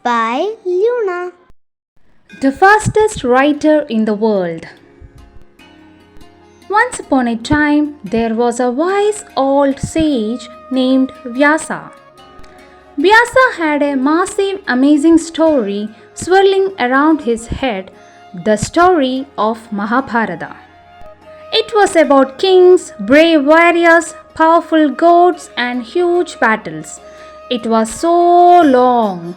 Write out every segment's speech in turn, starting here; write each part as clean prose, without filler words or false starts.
by Luna. The fastest writer in the world. Once upon a time, there was a wise old sage named Vyasa. Vyasa had a massive, amazing story swirling around his head, the story of Mahabharata. It was about kings, brave warriors, powerful gods, and huge battles. It was so long.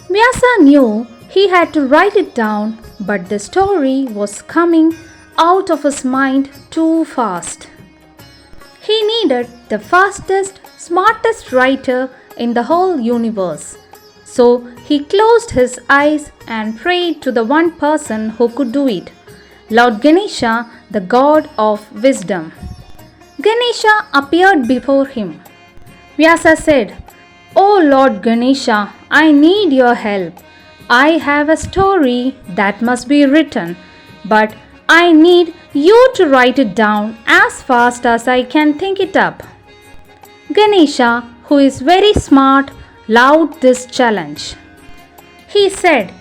Vyasa knew he had to write it down, but the story was coming out of his mind too fast. He needed the fastest, smartest writer in the whole universe. So he closed his eyes and prayed to the one person who could do it, Lord Ganesha, the god of wisdom. Ganesha appeared before him. Vyasa said, "Oh Lord Ganesha, I need your help. I have a story that must be written, but I need you to write it down as fast as I can think it up." Ganesha, who is very smart, loved this challenge. He said,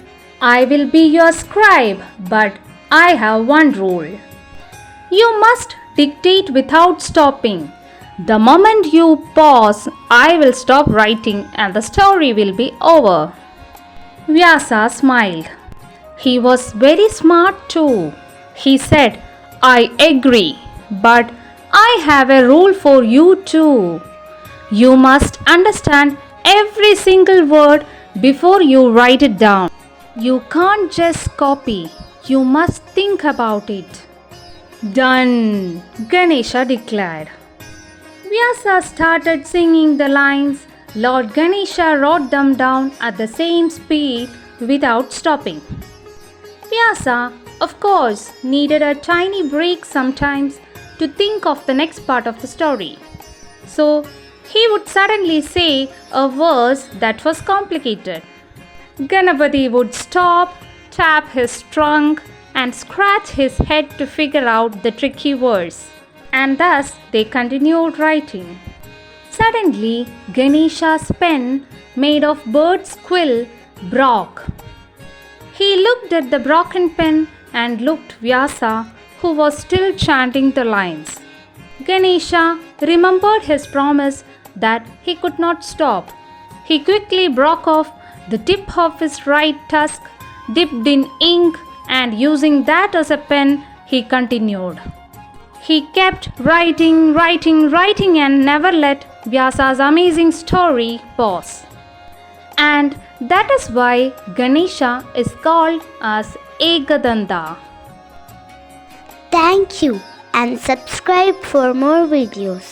"I will be your scribe, but I have one rule. You must dictate without stopping. The moment you pause, I will stop writing and the story will be over." Vyasa smiled. He was very smart too. He said, "I agree, but I have a rule for you too. You must understand every single word before you write it down. You can't just copy, you must think about it." "Done," Ganesha declared. Vyasa started singing the lines. Lord Ganesha wrote them down at the same speed without stopping. Vyasa, of course, needed a tiny break sometimes to think of the next part of the story. So he would suddenly say a verse that was complicated. Ganapati would stop, tap his trunk, and scratch his head to figure out the tricky verse. And thus they continued writing. Suddenly, Ganesha's pen, made of bird's quill, broke. He looked at the broken pen and looked Vyasa, who was still chanting the lines. Ganesha remembered his promise that he could not stop. He quickly broke off the tip of his right tusk, dipped in ink, and using that as a pen, he continued. He kept writing and never let Vyasa's amazing story pause. And that is why Ganesha is called as Ekadanta. Thank you and subscribe for more videos.